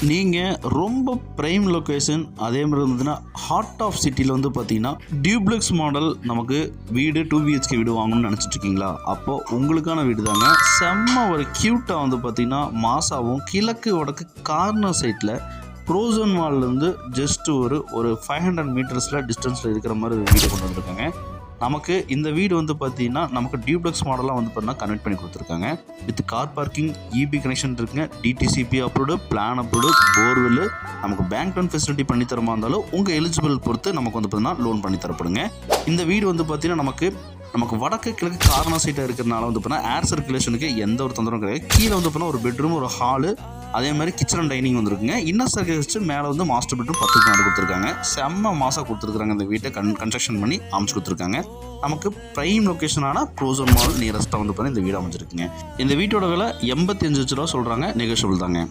நீங்கள் ரொம்ப prime location அதே மாதிரி இருந்ததுன்னா ஹார்ட் ஆஃப் சிட்டியில் வந்து பார்த்தீங்கன்னா டியூப்ளெக்ஸ் மாடல் நமக்கு வீடு 2 BHK வீடு வாங்கணும்னு நினச்சிட்டு இருக்கீங்களா? அப்போது உங்களுக்கான வீடு தாங்க. செம்ம ஒரு க்யூட்டாக வந்து பார்த்தீங்கன்னா மாசாவும் கிழக்கு வடக்கு கார்னர் சைட்டில் ப்ரோசோன் மால்லேருந்து ஜஸ்ட் ஒரு 500 மீட்டர்ஸில் டிஸ்டன்ஸில் இருக்கிற மாதிரி ஒரு வீடு கொண்டு வந்திருக்காங்க. நமக்கு இந்த வீடு வந்து பார்த்தீங்கன்னா நமக்கு டியூப்ளெக்ஸ் மாடலாக வந்து பார்த்தீங்கன்னா கன்வெர்ட் பண்ணி கொடுத்துருக்காங்க. With car parking, EB connection இருக்குங்க, DTCP approved, plan approved, borewell, நமக்கு பேங்க் லோன் ஃபெசிலிட்டி பண்ணி தரமா இருந்தாலும் உங்கள் எலிஜிபிள் பொறுத்து நமக்கு வந்து பார்த்தீங்கன்னா லோன் பண்ணி தரப்படுங்க. இந்த வீடு வந்து பார்த்தீங்கன்னா நமக்கு வடக்கு கிழக்கு கார்னர் சைட்டாக இருக்கிறதுனால வந்து பார்த்தீங்கன்னா ஏர் சர்க்குலேஷனுக்கு எந்த ஒரு தொந்தரவும் கிடையாது. கீழே வந்து பார்த்தீங்கன்னா ஒரு பெட்ரூம், ஒரு ஹாலு, அதே மாதிரி கிச்சன் அண்ட் டைனிங் வந்துருக்குங்க. இன்னர் சர்க்கஸ் மேலே வந்து மாஸ்டர் பெட்ரூம் 10க்கு மேலே கொடுத்துருக்காங்க. செம்ம மாசாக கொடுத்துருக்காங்க. இந்த வீட்டை கன்ஸ்ட்ரக்ஷன் பண்ணி அமைச்சு கொடுத்துருக்காங்க. நமக்கு ப்ரைம் லொக்கேஷனான ப்ரோசோன் மால் நியரஸ்ட்டாக வந்து பார்த்தீங்கன்னா இந்த வீடு அமைச்சிருக்குங்க. இந்த வீட்டோட விலை 85 லட்ச ரூபா சொல்கிறாங்க. நெகோஷியபிள் தாங்க.